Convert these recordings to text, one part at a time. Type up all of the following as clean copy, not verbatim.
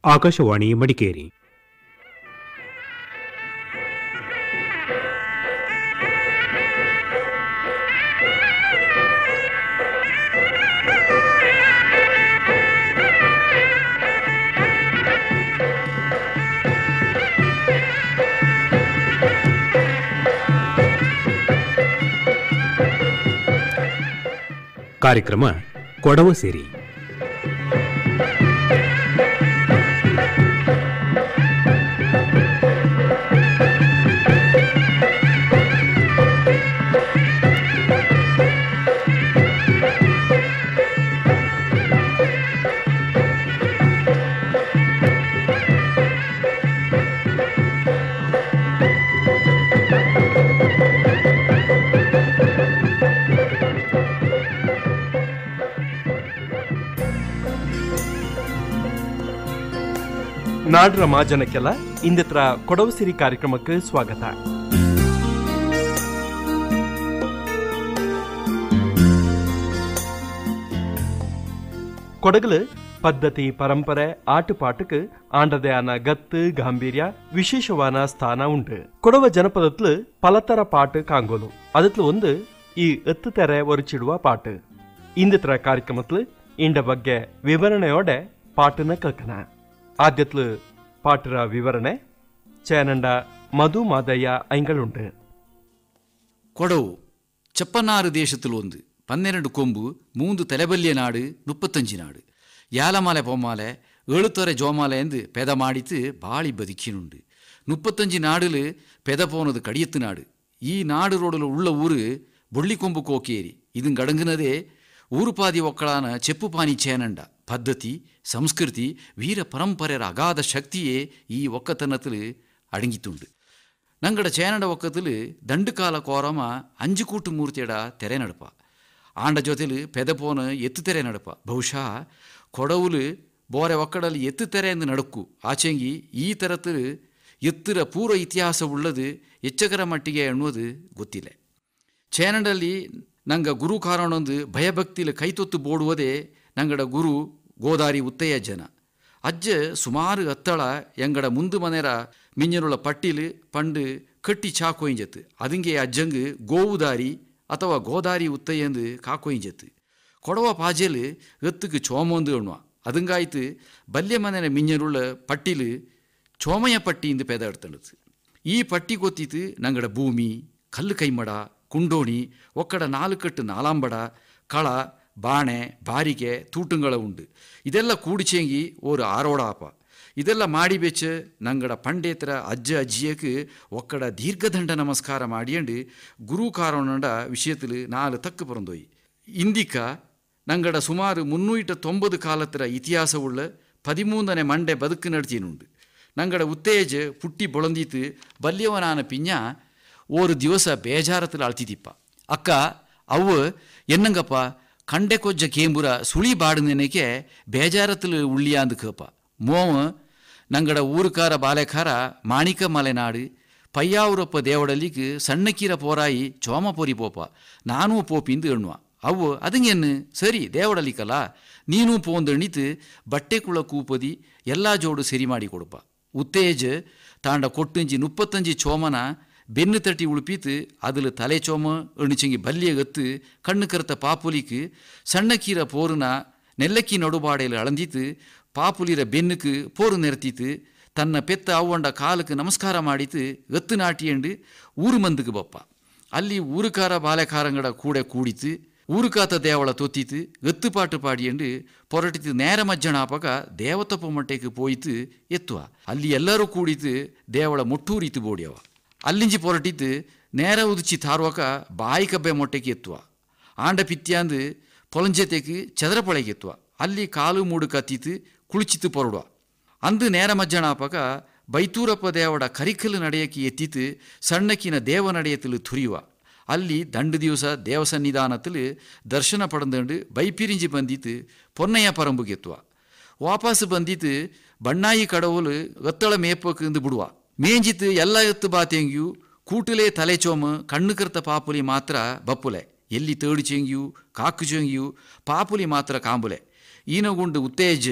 ಆಕಾಶವಾಣಿ ಮಡಿಕೇರಿ. ಕಾರ್ಯಕ್ರಮ ಕೊಡವ ಸೇರಿ. ನಾಡ್ರ ಮಾಜನಕ್ಕೆಲ್ಲ ಇಂದಿತ್ರ ಕೊಡವ ಸಿರಿ ಕಾರ್ಯಕ್ರಮಕ್ಕೆ ಸ್ವಾಗತ. ಕೊಡಗಲು ಪದ್ಧತಿ ಪರಂಪರೆ ಆಟುಪಾಟುக்கு ஆண்டதையான கத்து காம்பீரியா விசேஷவான ஸ்தான உண்டு. கொடவ ஜனಪದತ್ಲು பலತರ பாட்டு காங்கோಲು. ಅದತ್ಲು ಒಂದು ಈ ಎತ್ತು ತೆರೆ ಒರಿಚಿಡುವ ಪಾಟು. ಇಂದಿತ್ರ ಕಾರ್ಯಕ್ರಮತ್ಲು ಇಂಡ ಬಗ್ಗೆ ವಿವರಣೆಯೋಡೆ ಪಾಟನ ಕಕ್ಕನ. ಆದ್ಯತ್ಲು ಪಾಟರ ವಿವರಣೆ ചേനണ്ട മധു മാതയ്യ ഐങ്കളുണ്ട്. കൊടവു ചെപ്പനാറ് ദേശത്തിലൊന്ന് 12 കൊമ്പ് 3 തലബല്യ നാട് 35 നാട് യാലമാല പൊമ്മാലെ 7 തൊര ജോമാല ಎಂದು ಪೆದ ಮಾಡಿತು ಬಾಳಿ ಬದುಕಿನುಂಡು. 35 ನಾಡಿಲು ಪೆದ போனது ಕಡಿಯತ್ತು ನಾಡು. ಈ ನಾಡು ರೋಡಲು ಉಳ್ಳ ಊರು ಬೊಳ್ಳಿಕೊಂಬು ಕೋಕೇರಿ. ಇದನ್ ಗಡಂಗನದೇ ಊರುಪಾದಿ ಒಕ್ಕಳಾನ ಚೆಪ್ಪುಪಾನಿ ചേനണ്ട ಪದ್ಧತಿ ಸಂಸ್ಕೃತಿ ವೀರ ಪರಂಪರೆಯ ಅಗಾಧ ಶಕ್ತಿಯೇ ಈ ಒಕ್ಕತನത്തിൽ ಅಡங்கிത്തുണ്ട്. ನಂಗಡ ചേനಡ ಒಕ್ಕത്തിൽ ದಂಡುಕಾಲ ಕೋರಮ 5 ಕೂಟು ಮೂರ್ತಿಯಡ ತೆರೆ ನಡಪ ಆಂಡ ಜೊತೆಲು ಪೆದಪೋನ ಎತ್ತು ತೆರೆ ನಡಪ. ಬಹುಶಃ ಕೊಡವುಲು ಬೋರೆ ಒಕ್ಕಡಲ್ಲಿ ಎತ್ತು ತೆರೆ ಎಂದು ನಡಕ್ಕು ಆಚೆಂಗಿ ಈ ತರത്തിൽ ಎತ್ತರ ಪೂರ್ವ ಇತಿಹಾಸ ಉಳ್ಳದು ಎಚ್ಚಕರ ಮಟ್ಟಿಗೆ ಎನ್ನುವುದು ಗೊತ್ತಿಲ್ಲ. ചേനಡಲ್ಲಿ ನಂಗ ಗುರು ಕಾರಣೊಂದು ಭಯಭಕ್ತಿಲು ಕೈತೊತ್ತು ಬೋಡುವುದೇ ನಂಗಡ ಗುರು ಗೋದಾರಿ ಉತ್ತಯ್ಯ ಜನ. ಅಜ್ಜ ಸುಮಾರು ಅತ್ತಳ ಎಂಗಡ ಮುಂದು ಮನೆರ ಮಿಂಜನುಳ್ಳ ಪಟ್ಟಿಲು ಪಂಡು ಕಟ್ಟಿ ಚಾಕೋಯಿಂಜತ್ತು. ಅದಂಗೆ ಅಜ್ಜಂಗೆ ಗೋವುದಾರಿ ಅಥವಾ ಗೋದಾರಿ ಉತ್ತಯ್ಯಂದು ಕಾಕೋಯಿಂಜತ್ತು. ಕೊಡವ ಪಾಜೆಲು ಎತ್ತುக்கு ಚೋಮೊಂದು ಎಣ್ಣುವ. ಅದಂಗಾಯ್ತು ಬಲ್ಯ ಮನೆಯ ಮಿಂಜನುಳ್ಳ ಪಟ್ಟಿಲು ಚೋಮಯ ಪಟ್ಟಿ ಇಂದು ಪೆದ ಎಡ್ತಂಡದು. ಈ ಪಟ್ಟಿ ಗೊತ್ತಿತ್ತು ನಂಗಡ ಭೂಮಿ ಕಲ್ಲು ಕೈಮಡ ಕುಂಡೋಣಿ ಒಕ್ಕಡ 4 ಕಟ್ಟು ನಾಲಾಂಬಡ ಕಳ ಬಾಣೆ ಬಾರಿಗೆ ತೂಟುಂಗಳ ಉಂಡು. ಇದೆಲ್ಲ ಕೂಡಿಚೇಂಗಿ ஒரு ಆರೋಡಾಪ. ಇದೆಲ್ಲ ಮಾಡಿ ಬೆಚ್ಚ ನಂಗಡ ಪಂಡೇತರ ಅಜ್ಜ ಅಜ್ಜಿಯಕ್ಕೆ ಒಕ್ಕಡ ದೀರ್ಘದಂಡ ನಮಸ್ಕಾರ ಮಾಡಿಯಂಡು ಗುರು ಕಾರಣಂಡ ವಿಷಯത്തിൽ 4 ತಕ್ಕು ಪರಂದೋಯಿ. ಇಂದಿಕ ನಂಗಡ ಸುಮಾರು 390 ಕಾಲತ್ತರ ಇತಿಹಾಸವುಳ್ಳ 13ನೇ ಮಂಡೆ ಬದುಕು ನಡ್ತೀನುಂಡು. ನಂಗಡ ಉತ್ತೇಜ ಪುಟ್ಟಿ ಬೊಳಂದಿತ್ತು ಬಲ್ಯವನಾನ ಪಿಂಜ ஒரு ದಿವಸ ಬೇಜಾರத்தில் ಅಳ್ತಿದ್ದಿಪ್ಪ. ಅಕ್ಕ ಅವು ಎನ್ನಂಗಪ್ಪ ಕಂಡೆ ಕೊಜ್ಜ ಕೇಂಬುರ ಸುಳಿ ಬಾಡುನೆನಕ್ಕೆ ಬೇಜಾರத்தில் ಉಳ್ಳಿಯಾಂದು ಕೇಪ. ಮೋವ ನಂಗಡ ಊರುಕಾರ ಬಾಲೆಕಾರ ಮಾಣಿಕ ಮಲೆನಾಡು ಪಯ್ಯಾವರಪ್ಪ ದೇವಡಲ್ಲಿಗೆ ಸಣ್ಣಕ್ಕೀರ ಪೋರಾಯಿ ಚೋಮಪೊರಿ ಪೋಪ ನಾನೂ ಪೋಪಿಂದು ಎಣ್ಣುವ. ಅವು ಅದಂಗೆನ್ನು ಸರಿ ದೇವಡಲ್ಲಿಕಲ್ಲ ನೀನೂ ಪೋಂದಣಿತು ಬಟ್ಟೆ ಕುಳ ಕೂಪದಿ ಎಲ್ಲ ಜೋಡು ಸರಿ ಮಾಡಿ ಕೊಡಪ್ಪ. ಉತ್ತೇಜ ತಾಂಡ ಕೊಟ್ಟಂಜಿ 35 ಚೋಮನ ಬೆನ್ನು ತಟ್ಟಿ ಉಳುಪಿತು அதில் தலை சோம எண்ணிச்சங்கி பல்லியகத்து கண்ணு கருத்த பாப்புலிக்கு சண்ணக்கீர போருனா நெல்லக்கி நடுபாடையில் அளந்தித்து பாப்புலிர ಬೆನ್ನುக்கு போரு நிறுத்தித்து ತನ್ನ ಪೆತ್ತ ಅವ್ವಂಡ ಕಾಲಕ್ಕೆ ನಮಸ್ಕಾರ ಮಾಡಿತು ಎತ್ತು ನಾಟಿಯಂಡು ಊರು ಮಂದಿಗೆ ಬಪ್ಪ. ಅಲ್ಲಿ ಊರುಕಾರ ಬಾಲೆಕಾರಂಗಡ ಕೂಡಿತು ಊರುಕಾತ ದೇವಳ ತೊತ್ತಿತು ಎತ್ತು ಪಾಟು ಪಾಡಿಯಂಡು ಪೊರಟಿತು ನೇರ ಮಜ್ಜನಾಪಕ ದೇವತಪ್ಪ ಮಟ್ಟಕ್ಕೆ ಪೋಯಿತು ಎತ್ತುವ. ಅಲ್ಲಿ ಎಲ್ಲರೂ ಕೂಡಿತು ದೇವಳ ಮೊಟ್ಟೂರಿತು ಬೋಡಿಯವ. ಅಲ್ಲಿಂಜಿ ಪೊರಟಿತ್ತು ನೇರ ಉದಿಚಿ ತಾರುವಕ ಬಾಯಿ ಕಬ್ಬೆ ಮೊಟ್ಟೆಗೆ ಎತ್ತುವ. ಆಂಡ ಪಿತ್ಯಾಂದು ಪೊಲಂಜತೆಗೆ ಚದರಪೊಳೆಗೆ ಎತ್ತುವ. ಅಲ್ಲಿ ಕಾಲು ಮೂಡು ಕತ್ತಿತ್ತು ಕುಳಿಚಿತ್ತು ಪೊರಡುವ. ಅಂದು ನೇರ ಮಜ್ಜನಾಪಕ ಬೈತೂರಪ್ಪ ದೇವಡ ಕರಿಕಲ್ಲು ನಡೆಯಕ್ಕೆ ಎತ್ತಿತ್ತು ಸಣ್ಣಕ್ಕಿನ ದೇವ ನಡೆಯത്തിൽ ತುರಿಯುವ. ಅಲ್ಲಿ ದಂಡು ದಿವಸ ದೇವ ಸನ್ನಿಧಾನത്തിൽ ದರ್ಶನ ಪಡೆದಂಡು ಬೈಪಿರಿಂಜಿ ಬಂದಿತ್ತು ಪೊನ್ನಯ್ಯ ಪರಂಬುಗೆ ಎತ್ತುವ. ವಾಪಸ್ ಬಂದಿತ್ತು ಬಣ್ಣಾಯಿ ಕಡವಲು ಎತ್ತಳ ಮೇಪಕ್ಕಿಂದು ಬಿಡುವ. ಮೇಂಜಿತ್ತು ಎಲ್ಲ ಎತ್ತು ಬಾತೆಂಗಿಯು ಕೂಟಲೇ ತಲೆ ಚೋಮ ಕಣ್ಣು ಕರ್ತ ಪಾಪುಲಿ ಮಾತ್ರ ಬಪ್ಪುಲೆ. ಎಲ್ಲಿ ತೇಡು ಚೆಂಗಿಯು ಕಾಕು ಚೆಂಗಿಯು ಪಾಪುಲಿ ಮಾತ್ರ ಕಾಂಬುಲೆ. ಈನಗುಂಡು ಉತ್ತೇಜ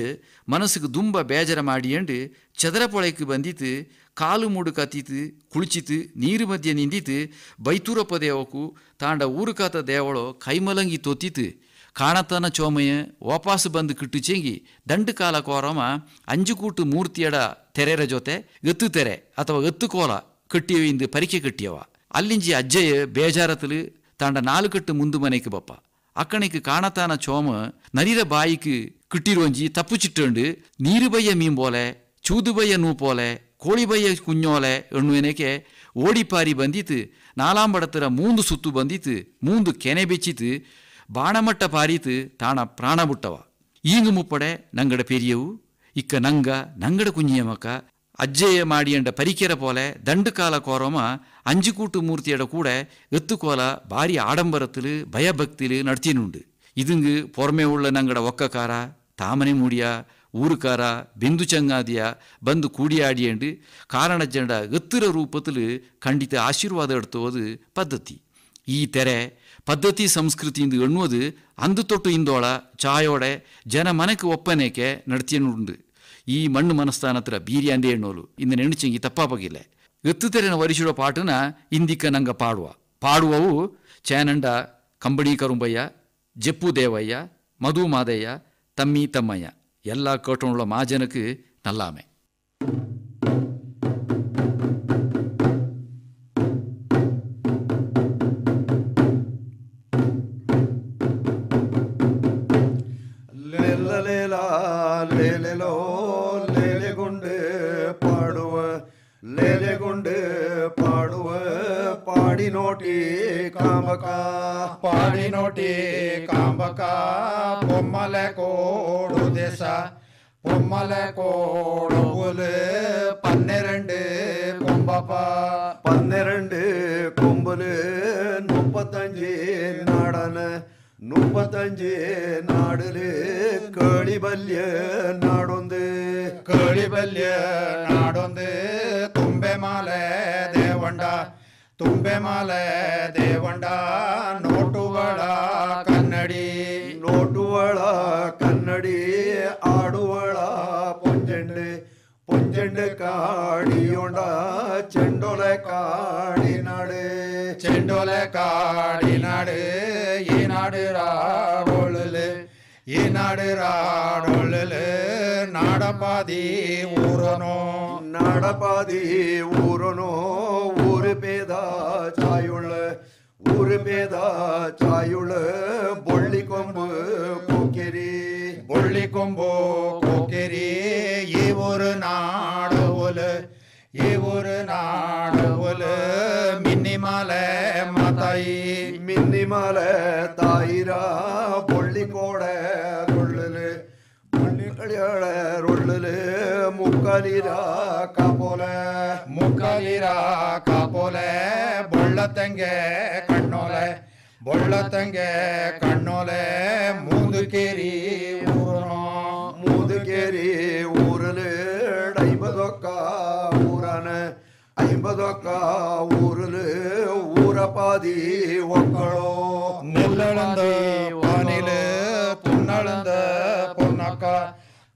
ಮನಸ್ಸಿಗೆ ದುಂಬ ಬೇಜಾರ ಮಾಡಿಯಂಡು ಚದರಪೊಳೆக்கு ಬಂದಿತ್ತು ಕಾಲು ಮೂಡು ಕತ್ತಿತ್ತು ಕುಳಿಚಿತು ನೀರು ಮಧ್ಯೆ ನಿಂದಿತು ಬೈತೂರಪ್ಪ ದೇವಕ್ಕೂ ತಾಂಡ ಊರುಕಾತ ದೇವಳೋ ಕೈಮಲಂಗಿ ತೊತ್ತಿತು ಕಾಣತನ ಚೋಮಯ್ಯ ವಾಪಸ್ ಬಂದು ಕಿಟ್ಟುಚೆಂಗಿ ದಂಡು ಕಾಲ ಕೋರಮ ಅಂಜುಕೂಟು ಮೂರ್ತಿಯಡ ತೆರೆರ ಜೊತೆ ಎತ್ತು ತೆರೆ ಅಥವಾ ಎತ್ತು ಕೋಲ ಕಟ್ಟಿಯವಿಂದು ಪರಿಕೆ ಕಟ್ಟಿಯವ ಅಲ್ಲಿಂಜಿ ಅಜ್ಜಯ್ಯ ಬೇಜಾರತಲು ತಾಂಡ ನಾಲು ಕಟ್ಟು ಮುಂದು ಮನೆಗೆ ಬಪ್ಪ ಅಕ್ಕಣಿக்கு ಕಾಣತಾನ ಚೋಮ ನರಿರ ಬಾಯಿக்கு കിട്ടിരുവഞ്ചി തപ്പു ചിട്ടുണ്ട് നീരുബയ്യ മീൻ പോലെ ചൂതുബയ്യ നൂ പോലെ ಕೋಳಿಬಯ್ಯ ಕುഞ്ഞೋಲೆ ಎನ್ನುವನಕ್ಕೆ ಓಡಿಪಾರಿ ಬಂದಿತ್ತು ನಾಲಾಂಬಡತರ ಮೂಂದು ಸುತ್ತು ಬಂದಿತ್ತು ಮೂಂದು ಕೆನೆ ಬೆಚ್ಚಿತು ಬಾಣಮಟ್ಟ ಪಾರಿತು ತಾಣ ಪ್ರಾಣ ಬಿಟ್ಟವ ಈಂಗು ಮುಪ್ಪಡೆ ನಂಗಡ ಪೆರಿಯವು ಇಕ್ಕ ನಂಗಡ ಕುഞ്ഞിയമಕ್ಕ ಅಜ್ಜಯ್ಯ ಮಾಡಿಯಂಡ ಪರಿಕೆರ ಪೋಲೆ ದಂಡು ಕಾಲ ಕೋರಮ ಅಂಜುಕೂಟು ಮೂರ್ತಿಯಡ ಕೂಡ ಎತ್ತುಕೋಲ ಬಾರಿ ಆಡಂಬರത്തിൽ ಭಯಭಕ್ತಿಲ್ ನಡ್ತಿನುಂಡು இதுங்கு பொறுமை உள்ள நங்கட ஒக்கக்கார தாமனை மூடிய ஊருக்கார பிந்து ಚಂಗಾದಿಯ ಬಂದು ಕೂಡಿಯಾಡಿಯಂಡು ಕಾರಣ ಜಂಡ ಎತ್ತರ ರೂಪത്തിൽ ಖಂಡಿತ ಆಶೀರ್ವಾದ ಎಡ್ತೋದು ಪದ್ಧತಿ ಈ ತೆರೆ ಪದ್ಧತಿ ಸಂಸ್ಕೃತಿಯಿಂದ ಎನ್ನುವುದು ಅಂದು ತೊಟ್ಟು ಇಂದೋಳ ಚಾಯೋಡೆ ಜನ ಮನಕ್ಕೆ ಒಪ್ಪನೇಕೆ ನಡ್ತಿಯನುಂಡು ಈ ಮಣ್ಣು ಮನಸ್ಥಾನತ್ರ ಬೀರಿ ಅಂದೇ ಎಣ್ಣೋಲು ಇನ್ನು ನೆಣಚಂಗಿ ತಪ್ಪಾಗಿಲ್ಲ ಎತ್ತು ತೆರೆನ ವರಿಸಿಡೋ ಪಾಟನ ಇಂದಿಕ್ಕ ನಂಗ ಪಾಡುವವು ಚೇನಂಡ ಕಂಬಡಿ ಕರುಂಬಯ್ಯ ಜಪ್ಪು ದೇವಯ್ಯ ಮಧು ಮಾದಯ್ಯ ತಮ್ಮಿ ತಮ್ಮಯ್ಯ ಎಲ್ಲ ಕೇಟೋಳ ಮಾಜನಕ್ಕೆ ನಲ್ಲಾಮೆ పాడినోటి కాంబక పొమ్మల కోడు దేశ పొమ్మల కోడులు 12 கொம்பப்ப 12 கொம்புలు 35 நாடன 35 நாடுல களிபல்ய நாடொந்து ತುಂಬೆ ಮಾಲೆ ದೇವಂಡ ತುಂಬೆ ಮಾಲೆ ದೇವಂಡ ನೋಟುಗಳ ಕನ್ನಡಿ ಆಡುವಳ ಪೊಂಜೆಂಡು ಕಾಡಿಯೊಂಡ ಚೆಂಡೊಲೆ ಕಾಡಿನಾಡು ಈ ನಾಡು ರಾಡೊಳ್ಳು ನಾಡಪಾದಿ ಊರನೋ ಊರು பேத சாயுள்ள பொள்ளி கொம்பு கோக்கேரி ಈ ಊರು ನಾಡವಲು ಮಿನ್ನಿಮಾಲೆ ತಾಯಿರ பொள்ளி கோடை ரொள்ளு ಮುಕ್ಕಲಿರ ಕಾಪೋಲೆ ಬೊಳ್ಳತಂಗೆ ಕಣ್ಣೋಲೆ ಮೂದುಕೇರಿ ಊರಲು 50 ಊರಲು ಊರಪಾದಿ ಒಕ್ಕಳೋ ನೆಲ್ಲಳಂದ ವಾನಿಲು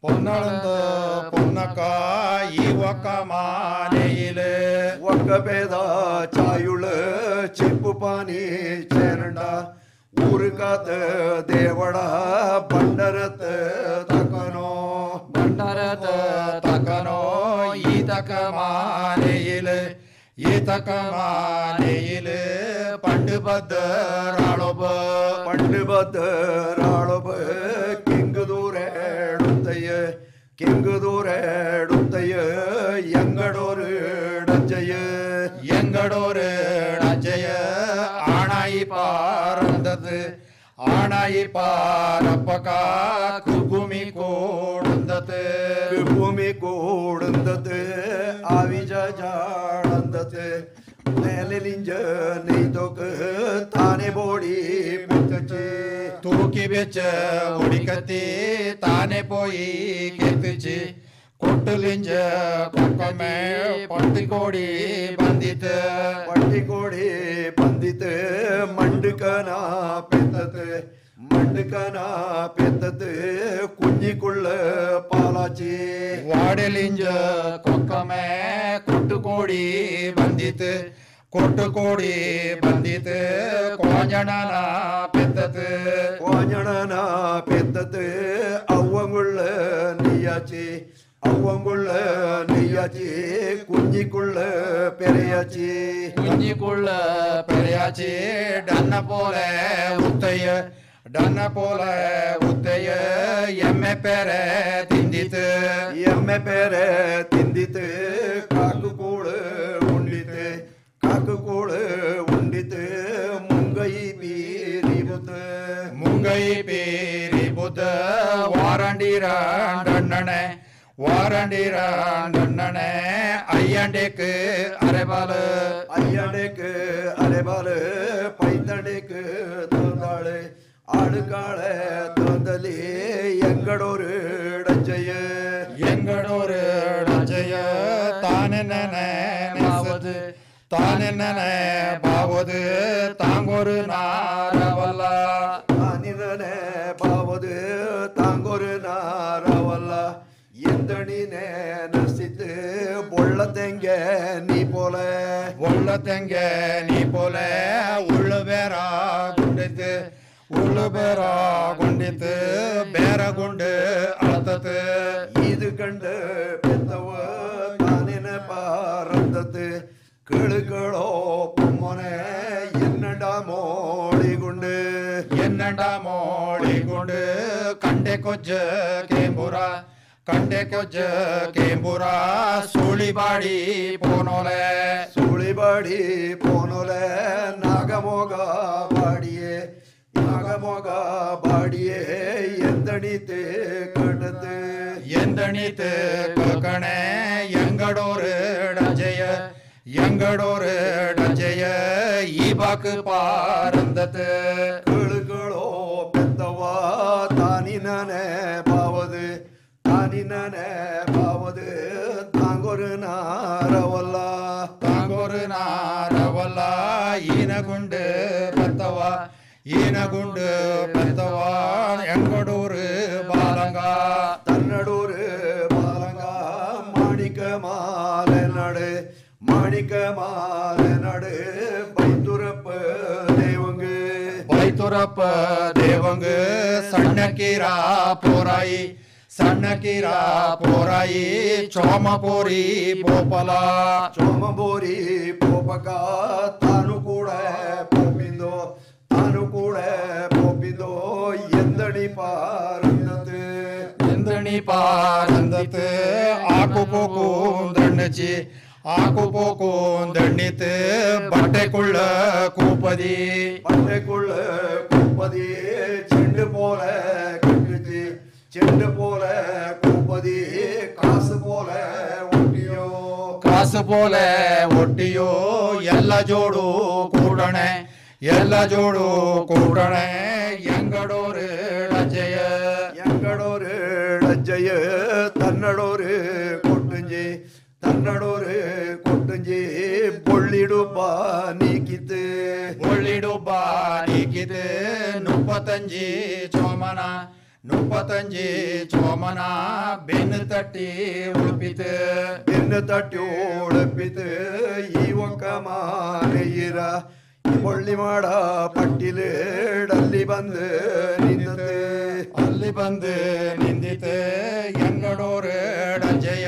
ಪುನ್ನಳಂದ பொன்னக்க ಈ ಒಕ್ಕ ಮಾನೆಯಿಲೆ ಒಕ್ಕ பேத சாயுள்ள செப்பு பானி சேரண்ட ஊருக்காத்த தேவட பண்டரத்த தக்கனோ ಈ ತಕ ಮಾನೆಯಿಲೆ ಪಂಡು ಬದ್ದರಾಳೊಬ್ಬ கிங்கு தூரேடுத்தைய எங்கடோரு டஜ்ஜய ஆனாயி பாரப்பகா குபூமி கோடுந்தது ஆவிஜ ஜாடந்தது மேலிஞ்ச நெய்தோக்கு தானே போடி தூக்கி வெச்ச ஒடிக்கத்தி தானே போய் ಕೆತ್ತಿச்சு ಕೊಟ್ಟಲಿಂಜ ಕೊಕ್ಕಮೆ ಪಟ್ಟಿಕೋಡಿ ಬಂದಿತ್ತು ಮಂಡುಕನ எருக்கனா பெத்தது குஞ்சிக்குள்ள பாலாச்சி வாடலிஞ்ச கொக்கமே கொட்டு கோடி ಬಂದಿತು ಕೊಟ್ಟು ಕೋಡಿ ಬಂದಿತು ಕೋಂಜಣನ பெத்தது கோஞ்சணனா பெத்தது அவ்வங்குள்ள நீயாச்சி அவ்வங்குள்ள நீயாச்சி குஞ்சிக்குள்ள பெரியாச்சி കുഞ്ഞിക്കുള്ള പെരയാച്ചി ഡന്ന പോലെ ഉത്തയ്യ ഡന്ന പോലെ ഉത്തയ്യ എമ്മെ പേരെ തിന്തിത്ത് எம்மை பேர திந்தித்து காக்கு கூடு உண்டித்து காக்கு கூடு உண்டித்து முங்கை பீரி புத்து ಮುಂಗೈ ಪೀರಿ ಬುದ್ಧ ವಾರಂಡಿರಣ್ಣನೆ வாரண்டிரண்ணனே ஐயண்டேக்கு அரைபாலு ஐயாண்டேக்கு அரைபாலு பைத்தண்டேக்கு தோந்தாளு ஆளுக்காள தோந்தலி எங்கடொரு டஞ்சைய எங்கடொரு டஞ்சைய தானென்னவது தானென்னே பாவது தாங்கொரு நாரவல்ல தானினே பாவது தாங்கொரு நாரவல்ல எந்தணினே நசித்து பொள்ளத்தெங்க நீ போல ಒಳ್ಳತೆಂಗ ನೀ ಪೋಲೆ ಉಳ್ಳು ಬೇರ ಗುಂಡಿತು ಉಳ್ಳು ಬೇರ ಗುಂಡಿತು ಬೇರಗುಂಡು ಅಳತತು இது கண்டு பெத்தவ தானின பாரந்தத்து கிಳುகளோ பொம்மனே என்னடா மோடிகுண்டு ಎನ್ನಡ ಮೋಳಿಗುಂಡು ಕಂಡೆ ಕೊಜ್ಜ ಕೇಂಬುರ ಕಂಡೆ ಕೊಜ್ಜ ಕೇಂಬುರ ಸೂಳಿಬಾಡಿ ಪೋನೋಲೆ சூழிபாடி போனோல நாகமோக பாடியே நாகமோக பாடியே எந்தணித்து கண்டத்து ಎಂದಣಿತು ಕಣೆ ಎಂಗಡೋರು ಡಜಯ ಎಂಗಡೋರು ಡಜಯ ಈ ಬಾಕು ಪಾರಂದತು கிಳುகளோ பெத்தவா தானினே பாவது தானினே பாவது தாங்கொரு நாரவல்ல ತಾಂಗೋರು ನಾರವಲ್ಲ ಈನಗುಂಡು ಪತ್ತವ ಈನಗುಂಡು ಪತ್ತವ ಎಂಗಡೂರು ಬಾಲಂಗ தன்னடூரு பாலங்கா மாணிக்க மாலை நடு மாணிக்க மாலை நடு பைத்துறப்பு தேவங்கு ಬೈತುರಪ್ಪ ದೇವಂಗ ಸಣ್ಣಕೀರ ಪೋರಾಯಿ ಸಣ್ಣಕೀರ ಪೋರಾಯಿ ಚೋಮಪೋರಿ ಪೋಪಲ சோமபோரி போபக்கா தானு கூட போப்பிந்தோ தானு கூட போப்பிந்தோ எந்தடி பாருந்தது ಎಂದಣಿ ಪಾರಂದತ್ ಆಕು ಪೋಕು ದಣ್ಣಚಿ ಆಕು ಪೋಕು ದಣ್ಣಿತ್ ಬಟ್ಟೆಕುಳ್ಳ ಕೂಪದಿ பண்டைக்குள்ள கூப்பதி செண்டு போல கட்டுச்சு செண்டு போல கூப்பதி காசு போல ஒட்டியோ ಕಾಸು ಪೋಲೆ ಒಟ್ಟಿಯೋ ಎಲ್ಲ ಜೋಡು ಕೂಡಣೆ ಎಲ್ಲ ಜೋಡು ಕೂಡಣೆ ಎಂಗಡೋರು ರಜೆಯ எங்கடோரு லஜ்ஜைய தன்னடோரு கொட்டுஞ்சி தன்னடோரு கொட்டுஞ்சி பொள்ளிடுப்பா நீக்கித்து ಒಳ್ಳಿಡುಬ್ಬ ನೀಕಿತು ನುಪ್ಪತ್ತಂಜಿ ಚೋಮನ ನುಪ್ಪತ್ತಂಜಿ ಚೋಮನ ಬೆನ್ನು ತಟ್ಟಿ ಉಳುಪಿತು என்ன தட்டி உழப்பித்து ஈவக்கமானையிர பொள்ளி மாட பட்டிலே டல்லி வந்து நின்றது ಅಲ್ಲಿ ಬಂದು ನಿಂದಿತು ಎಂಗಡೋರು ಡಜೆಯ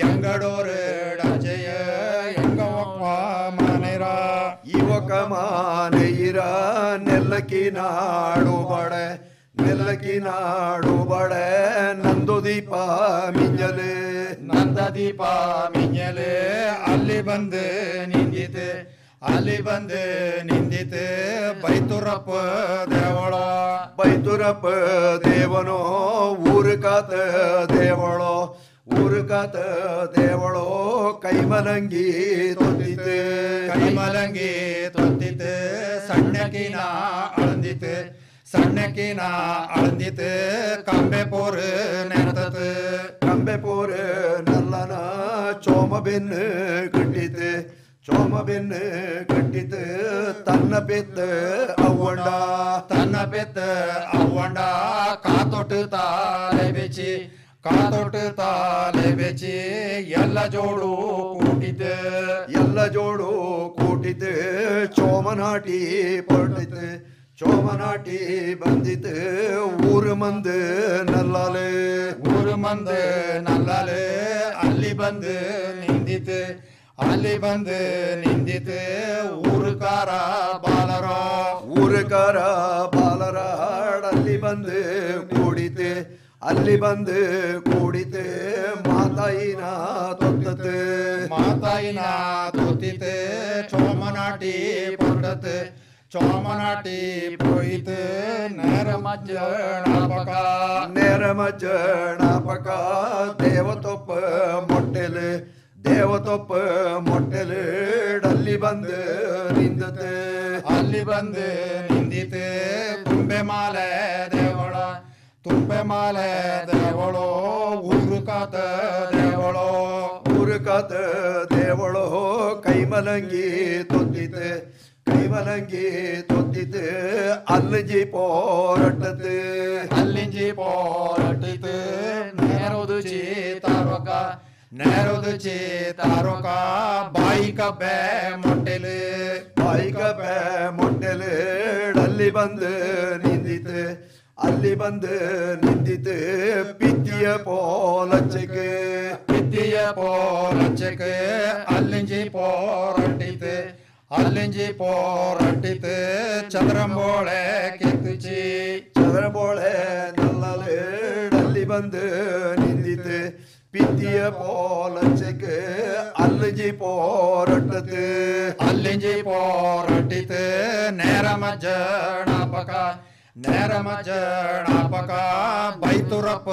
ಎಂಗಡೋರು ಡಜೆಯ ಎಂಗವಪ್ಪ ಮನೆರ ஈவக்கமானையிர நெல்லக்கி நாடு பட நெல்லக்கி நாடு பட நந்து ದೀಪ ಮಿಂಜಲೆ ನಂದ ದೀಪ ಮಿಂಜಲೆ ಅಲ್ಲಿ ಬಂದು ನಿಂದಿತು ಅಲ್ಲಿ ಬಂದು ನಿಂದಿತು ಬೈತುರಪ್ಪ ದೇವಳ ಬೈತುರಪ್ಪ ದೇವನೋ ಊರು ಕಾತ ದೇವಳೋ ಊರು ಕಾತ ದೇವಳೋ ಕೈಮಲಂಗಿ ತೊಂದಿತು ಕೈಮಲಂಗಿ ತೊತ್ತಿತು ಸಣ್ಣಕಿನ ಅಳಂದಿತು ಸಣ್ಣಕಿನ ಅಳಂದಿತು ಕಂಬೆ ಪೋರು ನೆನತತು ಕಂಬೆ ಪೋರು ನಲ್ಲನ ಚೋಮ ಬೆನ್ನು ಕಟ್ಟಿತು ಚೋಮ ಬೆನ್ನು ಕಟ್ಟಿತು ತನ್ನ ಪೆತ್ತ ಅವ್ವಂಡ ತನ್ನ ಬೆತ್ತ ಅವ್ವಂಡ ಕಾತೊಟ್ಟು ತಾಲೆ ಬೆಚ್ಚಿ ಕಾತೊಟ್ಟು ತಾಲೆ ಬೆಚ್ಚಿ ಎಲ್ಲ ಜೋಡು ಕೂಟಿತು ಎಲ್ಲ ಜೋಡು ಕೂಟಿತು ಚೋಮನಾಟಿ ಪಟ್ಟಿತು ಚೋಮನಾಟಿ ಬಂದಿತು ಊರು ಮಂದು ನಲ್ಲಾಲೆ ಊರು ಮಂದು ನಲ್ಲಾಲೆ ಅಲ್ಲಿ ಬಂದು ನಿಂದಿತು ಅಲ್ಲಿ ಬಂದು ನಿಂದಿತು ಊರುಕಾರ ಬಾಲರ ಊರುಕಾರ ಬಾಲರ ಅಲ್ಲಿ ಬಂದು ಕೂಡಿತು ಅಲ್ಲಿ ಬಂದು ಕೂಡಿತು ಮಾತಾಯಿನ ತೊತ್ತತು ಮಾತಾಯಿನ ತೊತ್ತಿತು ಚೋಮನಾಟಿ ಪೊಟ್ಟತು ಚೋಮನಾಟಿ ಪೋಯಿತು ನೇರ ಮಜ್ಜಣಾಪಕ ನೇರ ಮಜ್ಜಣಾಪಕ ದೇವತೊಪ್ಪ ಮೊಟ್ಟೆಲು ದೇವತೊಪ್ಪ ಮೊಟ್ಟೆಲು ಅಲ್ಲಿ ಬಂದು ನಿಂದತೆ ಅಲ್ಲಿ ಬಂದು ನಿಂದಿತೆ ತುಂಬೆ ಮಾಲೆ ದೇವಳ ತುಂಬೆ ಮಾಲೆ ದೇವಳೋ ಊರು ಕಾತ ದೇವಳೋ ಊರು ಕಾತ ದೇವಳೋ ಕೈಮಲಂಗಿ ತೊತ್ತಿತೆ ಕೈಮಲಂಗಿ ತೊತ್ತಿತೆ ಅಲ್ಲಿಂಜಿ ಪೋರಟ್ಟತೆ ಅಲ್ಲಿಂಜಿ ಪೋರಟ್ಟಿತು ನೇರೋದು ಚೀತಾರೊಕ ನೇರೋದು ಚೀತಾರೊಕ ಬಾಯಿ ಕಬ್ಬೆ ಮೊಟ್ಟೆಲು ಬಾಯಿ ಕಬ್ಬೆ ಮೊಟ್ಟೆಲು ಅಲ್ಲಿ ಬಂದು ನಿಂದಿತು ಅಲ್ಲಿ ಬಂದು ನಿಂದಿತು ಪಿತ್ತಿಯ ಪೋಲಚ್ಚಕ್ಕೆ ಪಿತ್ತಿಯ ಪೋಲಚ್ಚಕ್ಕೆ ಅಲ್ಲಿಂಜಿ ಪೋರಟ್ಟಿತು ಅಲ್ಲಿಂಜಿ ಪೋರಟ್ಟಿತು ಚಂದ್ರಂಬೋಳೆ ಕೆತ್ತುಚಿ ಚಂದ್ರಂಬೋಳೆ ನಲ್ಲಲೆ ಅಲ್ಲಿ ಬಂದು ನಿಂದಿತು ಪಿತ್ತಿಯ ಪೋಲಚ್ಚಕ್ಕೆ ಅಲ್ಲಿಂಜಿ ಪೋರಟ್ಟತು ಅಲ್ಲಿಂಜಿ ಪೋರಟ್ಟಿತು ನೇರ ಮಜ್ಜಣಾಪಕ ನೇರ ಮಜ್ಜಣಾಪಕ ಬೈತುರಪ್ಪ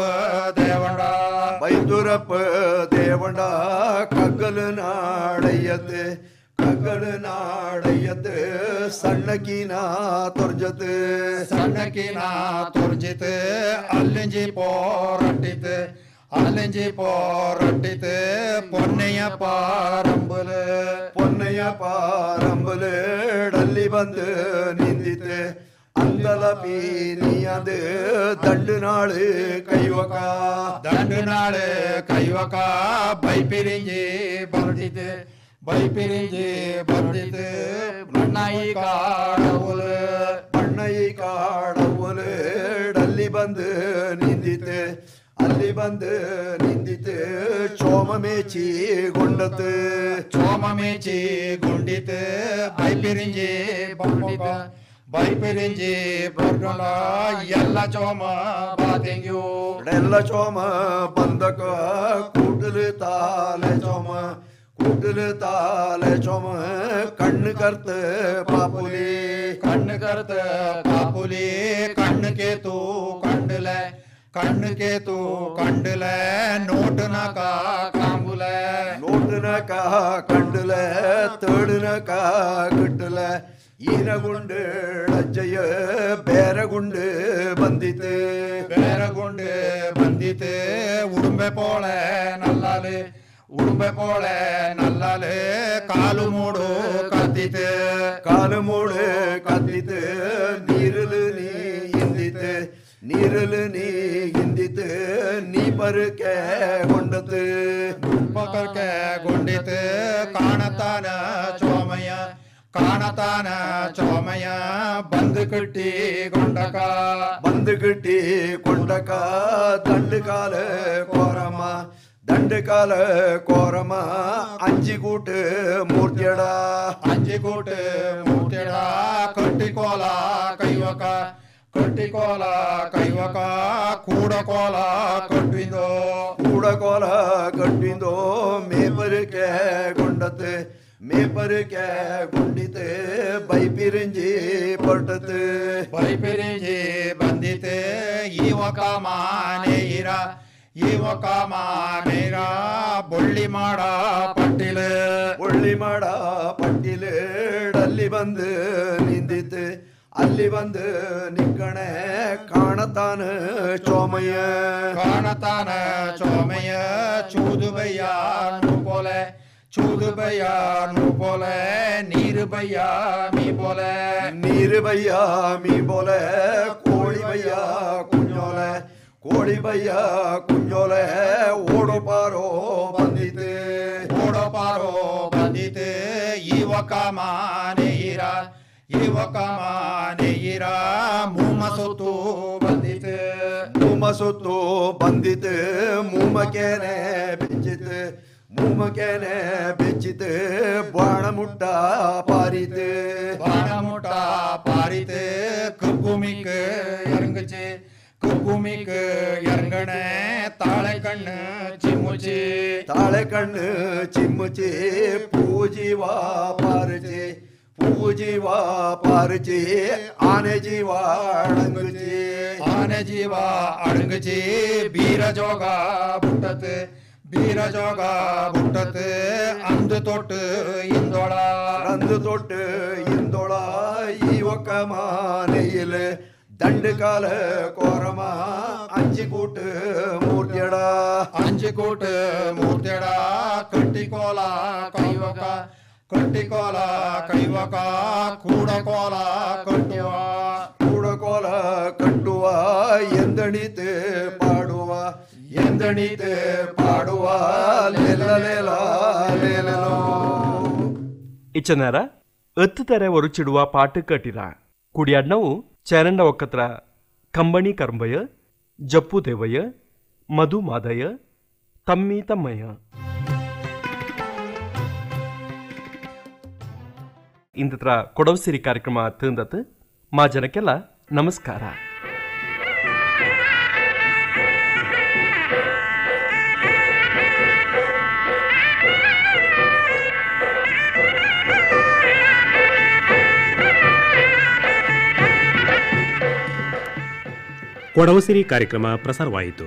ದೇವಣ್ಣ ಬೈತುರಪ್ಪ ದೇವಣ್ಣ ಕಗ್ಗಲು ನಾಡಯ್ಯತೆ ಕಗ್ಗಲು ನಾಡಯ್ಯತೆ ಸಣ್ಣಕಿನ ತೊರ್ಜತೆ ಸಣ್ಣಕಿನ ತೊರ್ಜಿತು ಅಲ್ಲಿಂಜಿ ಪೋರಟ್ಟಿತು ಅಲ್ಲಿಂಜಿ ಪೋರಟ್ಟಿತು ಪೊನ್ನೆಯ ಪಾರಂಬುಲು ಪೊನ್ನೆಯ ಪಾರಂಬುಲು ಅಲ್ಲಿ ಬಂದು ನಿಂದಿತೆ ಅಂದಲ ಪೀನಿಯದು ದಂಡು ನಾಳು ಕೈವಕ ದಂಡು ನಾಳು ಕೈವಕ ಬೈಪಿರಿಂಜಿ ಬರ್ದಿತು ಬೈಪಿರಿಂಜಿ ಬರ್ದಿತು ಬಣ್ಣಾಯಿ ಕಾಡವುಲು ಬಣ್ಣಾಯಿ ಕಾಡವುಲು ಅಲ್ಲಿ ಬಂದು ನಿಂದಿತು ಅಲ್ಲಿ ಬಂದು ನಿಂದಿತು ಚೋಮ ಮೇಚಿ ಗೊಂಡತು ಚೋಮ ಮೇಚಿ ಗುಂಡಿತು ಬೈಪಿರಿಂಜಿ ಬರ್ದಿತ ಬೈಪಿರಿಂಜಿ ಬರ್ಗಲ ಎಲ್ಲ ಚೋಮ ಬಾತೆಂಗ್ಯು ಎಲ್ಲ ಚೋಮ ಬಂದಕ ಕೂಟಲು ತಾಲೆ ಚೋಮ ಕೂಟಲು ತಾಲೆ ಚೋಮ ಕಣ್ಣು ಕರ್ತ ಪಾಪುಲಿ ಕಣ್ಣು ಕರ್ತ ಪಾಪುಲಿ ಕಣ್ಣು ಕೇತು ಕಂಡಲೆ ಕಣ್ಣು ಕೇತು ಕಂಡಲೆ ನೋಟನ ಕಾಂಬುಲೆ ನೋಟನ ಕಂಡಲೆ ತೇಡನ ಕಟ್ಟಲ ಈನಗುಂಡು ಅಜ್ಜಯ್ಯ ಬೇರಗುಂಡು ಬಂದಿತು ಬೇರಗುಂಡು ಬಂದಿತು ಉಡುಂಬೆ ಪೋಳೆ ನಲ್ಲಾಲೆ ಉಡುಂಬೆ ಪೋಳೆ ನಲ್ಲಾಲೆ ಕಾಲು ಮೂಡು ಕತ್ತಿತು ಕಾಲು ಮೂಡು ಕತ್ತಿತು ನೀರಲು ನೀ ಹಿಂದಿತು ನೀರಲು ನೀ ಹಿಂದಿತು ನೀ ಪರಕೆ ಗೊಂಡತು ಪಕರ್ಕೆ ಗೊಂಡಿತು ಕಾಣತಾನ ಚೋಮಯ್ಯ ಕಾಣತಾನ ಚೋಮಯ್ಯ ಬಂದು ಕಟ್ಟಿ ಗೊಂಡಕ ಬಂದು ಕಟ್ಟಿ ಕೊಂಡಕ ದಂಡು ಕಾಲ ಕೋರಮ್ಮ ದಂಡು ಕಾಲ ಕೋರಮ್ಮ ಅಂಜಿಗೂಟ ಮೂರ್ತಿಯಡ ಅಂಜಿಗೂಟ ಮೂರ್ತಿಯಡ ಕಟ್ಟಿಕೋಲ ಕೈವಕ ಕಟ್ಟಿಕೋಲ ಕೈವಕ ಕೂಡಕೋಲ ಕಟ್ಟಿಂದೋ ಕೂಡಕೋಲ ಕಟ್ಟಿಂದೋ ಮೇಪರಿಕೆ ಗೊಂಡತೆ ಮೇಪರಿಕೆ ಗುಂಡಿತೆ ಬೈಪಿರಿಂಜಿ ಪೊಟ್ಟತೆ ಬೈಪಿರಿಂಜಿ ಬಂದಿತೆ ಇವಕ ಮಾನೇರ ಇವಕ ಮಾನೇರ ಬೊಳ್ಳಿ ಮಾಡ ಪಟ್ಟಿಲೆ ಒಳ್ಳಿ ಮಾಡ ಪಟ್ಟಿಲೆ ಅಲ್ಲಿ ಬಂದು ನಿಂದಿತೆ ಅಲ್ಲಿ ಬಂದು ನಿಕ್ಕಣೆ ಕಾಣತಾನ ಚೋಮಯ್ಯ ಕಾಣತಾನ ಚೋಮಯ್ಯ ಚೂದುಬಯ್ಯ ಪೋಲೆ ಚೂದು ಬಯ್ಯ ನೂ ಬೋಲೆ ನೀರು ಬಯ್ಯ ಮೀ ಬೋಲೆ ನೀರು ಬಯ್ಯ ಮೀ ಬೋಲೆ ಕೋಳಿ ಬಯ್ಯ ಕುഞ്ഞೋಲೆ ಕೋಳಿ ಬಯ್ಯ ಕುഞ്ഞೋಲೆ ಓಡೋ ಪಾರೋ ಬಂದಿತೆ ಓಡೋ ಪಾರೋ ಬಂದಿತೆ ಯುವಕ ಮಾನೇಯಿರ ಯುವಕ ಮಾನೇಯಿರ ಮೂಮ ಸೊತ್ತು ಬಂದಿತೆ ಮೂಮ ಸೊತ್ತು ಬಂದಿತೆ ಮೂಮಕೇನೆ ಬೆಚ್ಚಿತೆ ಮೂಮಕೇನೆ ಬೆಚ್ಚಿತೆ ಬಾಣ ಮುಟ್ಟ ಪಾರಿತೆ ಬಾಣ ಮುಟ್ಟ ಪಾರಿತೆ ಕುಗ್ಗುಮಿಕ್ ಇறங்குச்சு குக்குமிக்கு இறங்கணே தாளை கண்ணு சிம்முச்சி தாளை கண்ணு சிம்முச்சி பூஜிவா பாருச்சி பூஜிவா பாருச்சி ஆனை ஜீவா அடங்குச்சி ஆனை ஜீவா அடங்குச்சி பீரஜோகா புட்டத்து பீரஜோகா புட்டத்து ಅಂದು ತೊಟ್ಟು ಇಂದೋಳ ಅಂದು ತೊಟ್ಟು ಇಂದೋಳ ಈ ಒಕ್ಕ ಮಾನೆಯಿಲೆ தண்டு கால கோரமா அஞ்சு கூட்டு மூர்த்தியடா அஞ்சு கூட்டு மூர்த்தியடா கட்டிக்கோலா கைவக கட்டிக்கோலா கைவக கூட கோலா கட்டுவா கூட கோல கட்டுவா எந்தணித்து பாடுவா எந்தணித்து பாடுவா லேல லேலா லேலோ ಇಚ್ಚನಾರ ಎತ್ತು ತೆರೆ ಒರುಚಿಡುವ ಪಾಠ ಕಟ್ಟಿರ ಕುಡಿಯಾಡ್ನವು ಚರಂಡ ಒಕ್ಕತ್ರ ಕಂಬಣಿ ಕರ್ಂಬಯ್ಯ ಜಪ್ಪು ದೇವಯ್ಯ ಮಧು ಮಾದಯ್ಯ ತಮ್ಮಿ ತಮ್ಮಯ್ಯ ಇಂದತ್ರ ಕೊಡವಸಿರಿ ಕಾರ್ಯಕ್ರಮ ತಿಂದತ್ ಮಾ ಜನಕ್ಕೆಲ್ಲ ನಮಸ್ಕಾರ. ಕೊಡವಸಿರಿ ಕಾರ್ಯಕ್ರಮ ಪ್ರಸಾರವಾಯಿತು.